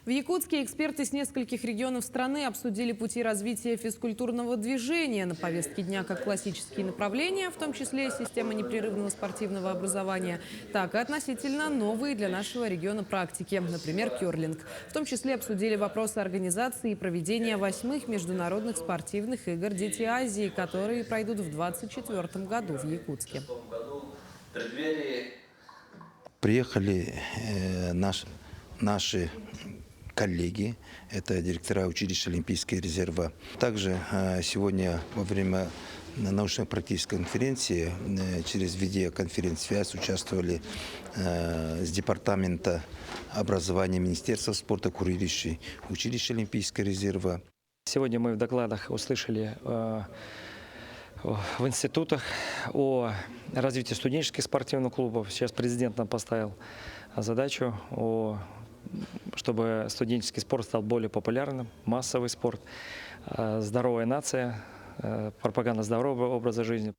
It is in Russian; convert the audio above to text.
В Якутске эксперты с нескольких регионов страны обсудили пути развития физкультурного движения. На повестке дня как классические направления, в том числе система непрерывного спортивного образования, так и относительно новые для нашего региона практики, например, кёрлинг. В том числе обсудили вопросы организации и проведения 8-х международных спортивных игр «Дети Азии», которые пройдут в 2024 году в Якутске. Приехали наши коллеги, это директора училища Олимпийского резерва. Также сегодня во время научно-практической конференции через видеоконференц-связь участвовали с департамента образования Министерства спорта Курилищи, училища Олимпийского резерва. Сегодня мы в докладах услышали в институтах о развитии студенческих спортивных клубов. Сейчас президент нам поставил задачу, чтобы студенческий спорт стал более популярным, массовый спорт, здоровая нация, пропаганда здорового образа жизни.